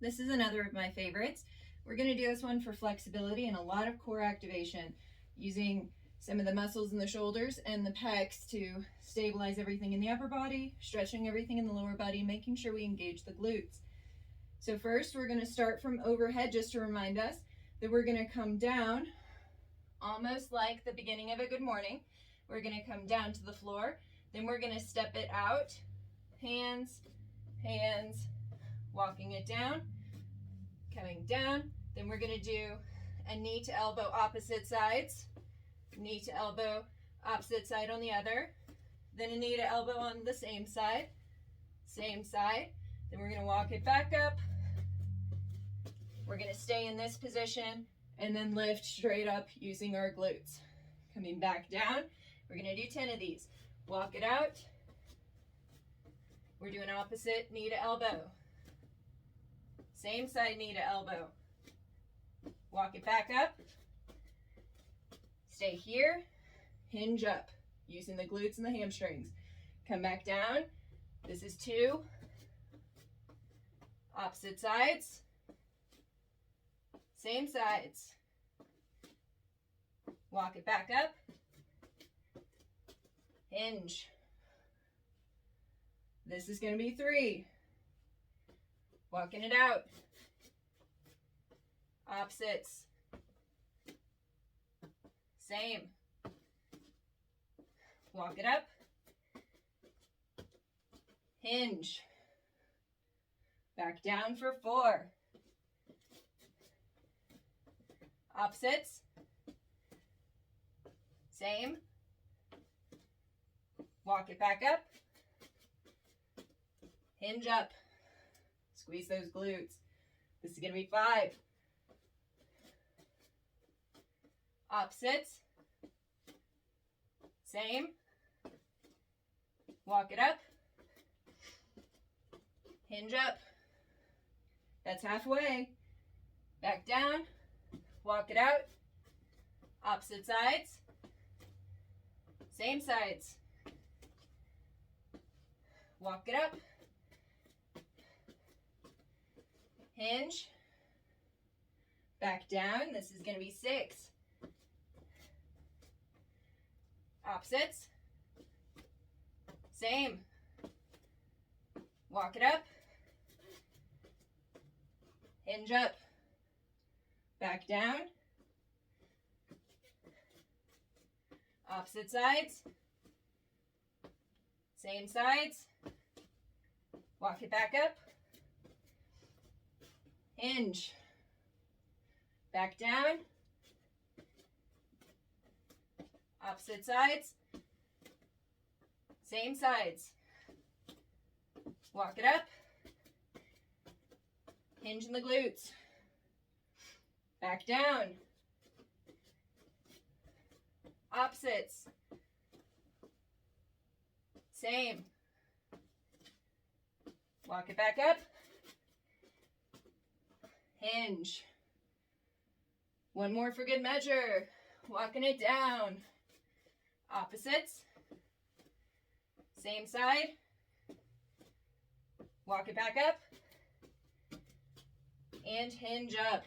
This is another of my favorites. We're going to do this one for flexibility and a lot of core activation, using some of the muscles in the shoulders and the pecs to stabilize everything in the upper body, stretching everything in the lower body, making sure we engage the glutes. So first, we're going to start from overhead just to remind us that we're going to come down almost like the beginning of a good morning. We're going to come down to the floor. Then we're going to step it out, hands, hands, walking it down, coming down. Then we're going to do a knee to elbow opposite sides, knee to elbow opposite side on the other, then a knee to elbow on the same side. Then we're going to walk it back up. We're going to stay in this position and then lift straight up using our glutes. Coming back down, we're going to do 10 of these. Walk it out. We're doing opposite knee to elbow. Same side knee to elbow. Walk it back up. Stay here. Hinge up using the glutes and the hamstrings. Come back down. This is 2. Opposite sides. Same sides. Walk it back up. Hinge. This is going to be 3. Walking it out. Opposites. Same. Walk it up. Hinge. Back down for 4. Opposites. Same. Walk it back up. Hinge up. Squeeze those glutes. This is going to be 5. Opposites. Same. Walk it up. Hinge up. That's halfway. Back down. Walk it out. Opposite sides. Same sides. Walk it up. Hinge. Back down. This is going to be 6. Opposites. Same. Walk it up. Hinge up. Back down. Opposite sides. Same sides. Walk it back up. Hinge. Back down. Opposite sides. Same sides. Walk it up. Hinge in the glutes. Back down. Opposites. Same. Walk it back up. Hinge. One more for good measure. Walking it down. Opposites. Same side. Walk it back up. And hinge up.